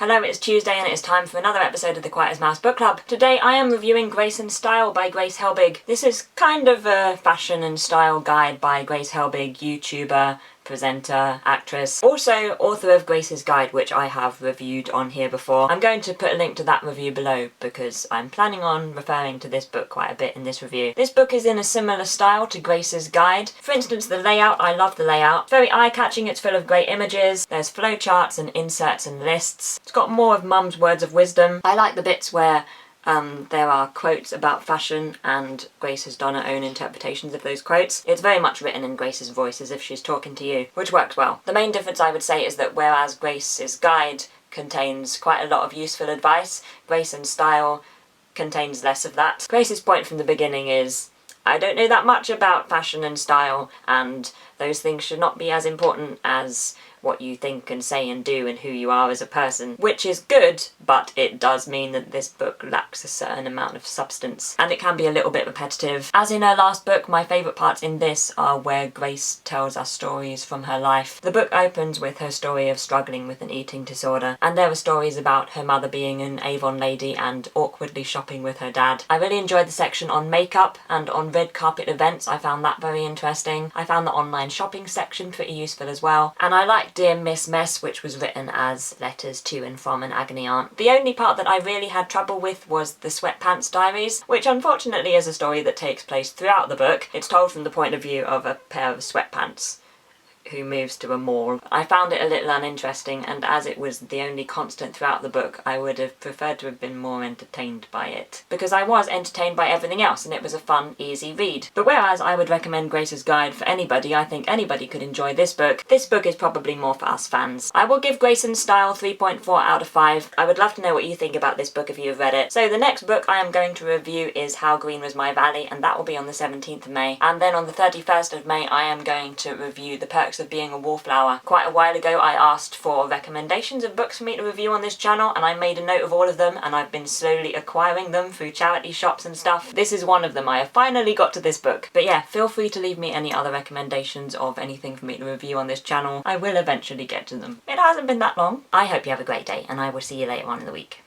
Hello, it's Tuesday and it is time for another episode of the Quiet as Mouse Book Club. Today I am reviewing Grace and Style by Grace Helbig. This is kind of a fashion and style guide by Grace Helbig, YouTuber, presenter, actress, also author of Grace's Guide, which I have reviewed on here before. I'm going to put a link to that review below because I'm planning on referring to this book quite a bit in this review. This book is in a similar style to Grace's Guide. For instance, the layout, I love the layout. It's very eye-catching, it's full of great images, there's flowcharts and inserts and lists. It's got more of Mum's words of wisdom. I like the bits where there are quotes about fashion and Grace has done her own interpretations of those quotes. It's very much written in Grace's voice as if she's talking to you, which works well. The main difference I would say is that whereas Grace's Guide contains quite a lot of useful advice, Grace and Style contains less of that. Grace's point from the beginning is, I don't know that much about fashion and style, and those things should not be as important as what you think and say and do and who you are as a person. Which is good, but it does mean that this book lacks a certain amount of substance, and it can be a little bit repetitive. As in her last book, my favourite parts in this are where Grace tells us stories from her life. The book opens with her story of struggling with an eating disorder, and there are stories about her mother being an Avon lady and awkwardly shopping with her dad. I really enjoyed the section on makeup and on red carpet events. I found that very interesting. I found the online shopping section pretty useful as well, and I liked Dear Miss Mess, which was written as letters to and from an agony aunt. The only part that I really had trouble with was the Sweatpants Diaries, which unfortunately is a story that takes place throughout the book. It's told from the point of view of a pair of sweatpants who moves to a mall. I found it a little uninteresting, and as it was the only constant throughout the book, I would have preferred to have been more entertained by it. Because I was entertained by everything else, and it was a fun, easy read. But whereas I would recommend Grace's Guide for anybody, I think anybody could enjoy this book. This book is probably more for us fans. I will give Grace and Style 3.4 out of 5. I would love to know what you think about this book if you have read it. So the next book I am going to review is How Green Was My Valley, and that will be on the 17th of May. And then on the 31st of May I am going to review The Perks of Being a Wallflower. Quite a while ago I asked for recommendations of books for me to review on this channel, and I made a note of all of them, and I've been slowly acquiring them through charity shops and stuff. This is one of them. I have finally got to this book. But yeah, feel free to leave me any other recommendations of anything for me to review on this channel. I will eventually get to them. It hasn't been that long. I hope you have a great day, and I will see you later on in the week.